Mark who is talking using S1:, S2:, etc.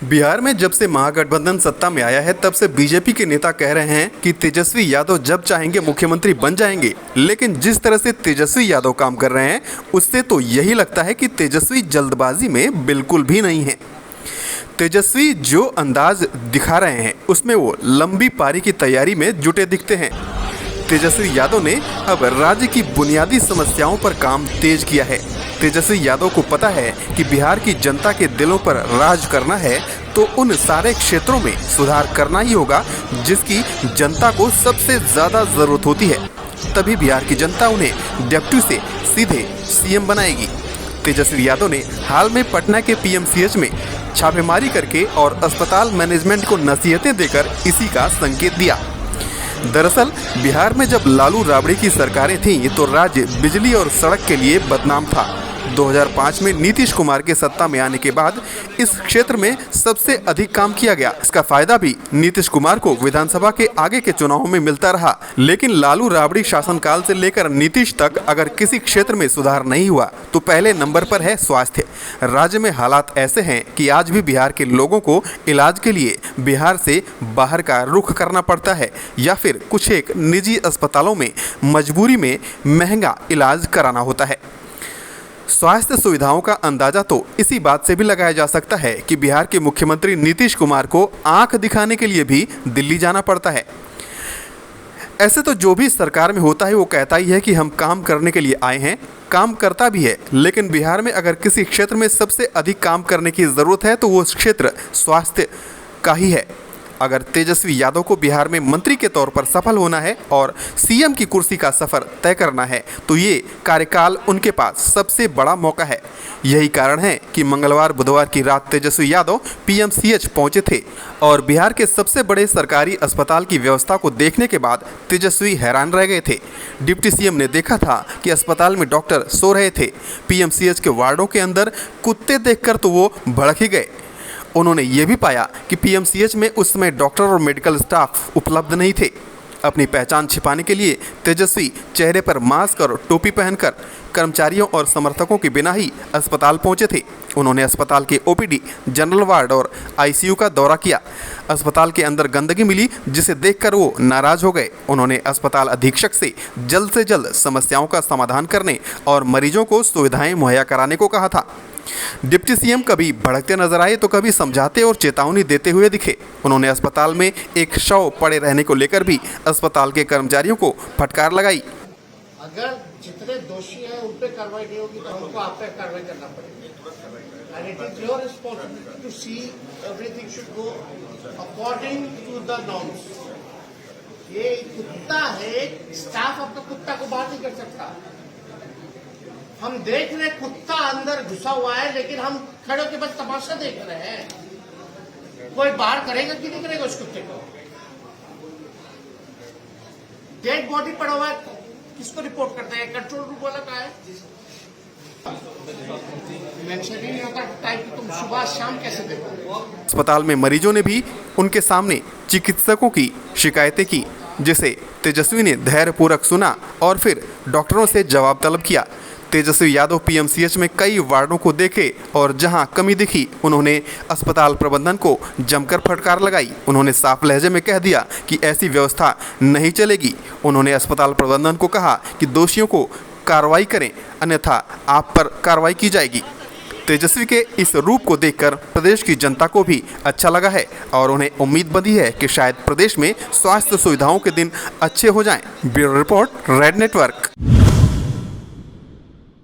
S1: बिहार में जब से महागठबंधन सत्ता में आया है तब से बीजेपी के नेता कह रहे हैं कि तेजस्वी यादव जब चाहेंगे मुख्यमंत्री बन जाएंगे। लेकिन जिस तरह से तेजस्वी यादव काम कर रहे हैं उससे तो यही लगता है कि तेजस्वी जल्दबाजी में बिल्कुल भी नहीं है। तेजस्वी जो अंदाज दिखा रहे हैं उसमें वो लंबी पारी की तैयारी में जुटे दिखते हैं। तेजस्वी यादव ने अब राज्य की बुनियादी समस्याओं पर काम तेज किया है। तेजस्वी यादव को पता है कि बिहार की जनता के दिलों पर राज करना है तो उन सारे क्षेत्रों में सुधार करना ही होगा जिसकी जनता को सबसे ज़्यादा ज़रूरत होती है। तभी बिहार की जनता उन्हें डिप्टी से सीधे सीएम बनाएगी। तेजस्वी यादव ने हाल में पटना के पीएमसीएच में छापेमारी करके और अस्पताल मैनेजमेंट को नसीहतें देकर इसी का संकेत दिया। दरअसल बिहार में जब लालू राबड़ी की सरकारें थीं तो राज्य बिजली और सड़क के लिए बदनाम था। 2005 में नीतीश कुमार के सत्ता में आने के बाद इस क्षेत्र में सबसे अधिक काम किया गया। इसका फायदा भी नीतीश कुमार को विधानसभा के आगे के चुनावों में मिलता रहा। लेकिन लालू राबड़ी शासनकाल से लेकर नीतीश तक अगर किसी क्षेत्र में सुधार नहीं हुआ तो पहले नंबर पर है स्वास्थ्य। राज्य में हालात ऐसे हैं कि आज भी बिहार के लोगों को इलाज के लिए बिहार से बाहर का रुख करना पड़ता है या फिर कुछ एक निजी अस्पतालों में मजबूरी में महंगा इलाज कराना होता है। स्वास्थ्य सुविधाओं का अंदाजा तो इसी बात से भी लगाया जा सकता है कि बिहार के मुख्यमंत्री नीतीश कुमार को आंख दिखाने के लिए भी दिल्ली जाना पड़ता है। ऐसे तो जो भी सरकार में होता है वो कहता ही है कि हम काम करने के लिए आए हैं, काम करता भी है। लेकिन बिहार में अगर किसी क्षेत्र में सबसे अधिक काम करने की ज़रूरत है तो वो क्षेत्र स्वास्थ्य का ही है। अगर तेजस्वी यादव को बिहार में मंत्री के तौर पर सफल होना है और सीएम की कुर्सी का सफ़र तय करना है तो ये कार्यकाल उनके पास सबसे बड़ा मौका है। यही कारण है कि मंगलवार बुधवार की रात तेजस्वी यादव पीएमसीएच पहुंचे थे और बिहार के सबसे बड़े सरकारी अस्पताल की व्यवस्था को देखने के बाद तेजस्वी हैरान रह गए थे। डिप्टी सीएम ने देखा था कि अस्पताल में डॉक्टर सो रहे थे। पीएमसीएच के वार्डों के अंदर कुत्ते देखकर तो वो भड़क ही गए। उन्होंने ये भी पाया कि पीएमसीएच में उस समय डॉक्टर और मेडिकल स्टाफ उपलब्ध नहीं थे। अपनी पहचान छिपाने के लिए तेजस्वी चेहरे पर मास्क और टोपी पहनकर कर्मचारियों और समर्थकों के बिना ही अस्पताल पहुंचे थे। उन्होंने अस्पताल के ओपीडी, जनरल वार्ड और आईसीयू का दौरा किया। अस्पताल के अंदर गंदगी मिली जिसे देखकर वो नाराज हो गए। उन्होंने अस्पताल अधीक्षक से जल्द समस्याओं का समाधान करने और मरीजों को सुविधाएं मुहैया कराने को कहा था। डिप्टी सीएम कभी भड़कते नजर आए तो कभी समझाते और चेतावनी देते हुए दिखे। उन्होंने अस्पताल में एक शव पड़े रहने को लेकर भी अस्पताल के कर्मचारियों को फटकार लगाई।
S2: अगर जितने दोषी हैं उन पे कार्रवाई नहीं होगी तो हमको आप पे कार्रवाई करना पड़ेगी। And it is your responsibility to see everything should go according to the norms. ये कुत्ता है, स्टाफ अपना कुत्ता को बाहर नहीं कर सकता। हम देख रहे कुत्ता अंदर घुसा हुआ है लेकिन हम खड़े होकर बस तमाशा देख रहे हैं। कोई बाहर करेगा कि नहीं करेगा उस कुत्ते को? डेड बॉडी पड़ा हुआ है, किसको रिपोर्ट करते हैं? कंट्रोल रूम वाला कहाँ है? मेंशन ही नहीं होता टाइम कि तुम सुबह शाम कैसे देखो।
S1: अस्पताल में मरीजों ने भी उनके सामने चिकित्सकों की शिकायतें की जिसे तेजस्वी ने धैर्यपूर्वक सुना और फिर डॉक्टरों से जवाब तलब किया। तेजस्वी यादव पीएमसीएच में कई वार्डों को देखे और जहां कमी दिखी उन्होंने अस्पताल प्रबंधन को जमकर फटकार लगाई। उन्होंने साफ लहजे में कह दिया कि ऐसी व्यवस्था नहीं चलेगी। उन्होंने अस्पताल प्रबंधन को कहा कि दोषियों को कार्रवाई करें अन्यथा आप पर कार्रवाई की जाएगी। तेजस्वी के इस रूप को देखकर प्रदेश की जनता को भी अच्छा लगा है और उन्हें उम्मीद बंधी है कि शायद प्रदेश में स्वास्थ्य सुविधाओं के दिन अच्छे हो जाएं। Bureau report, red network.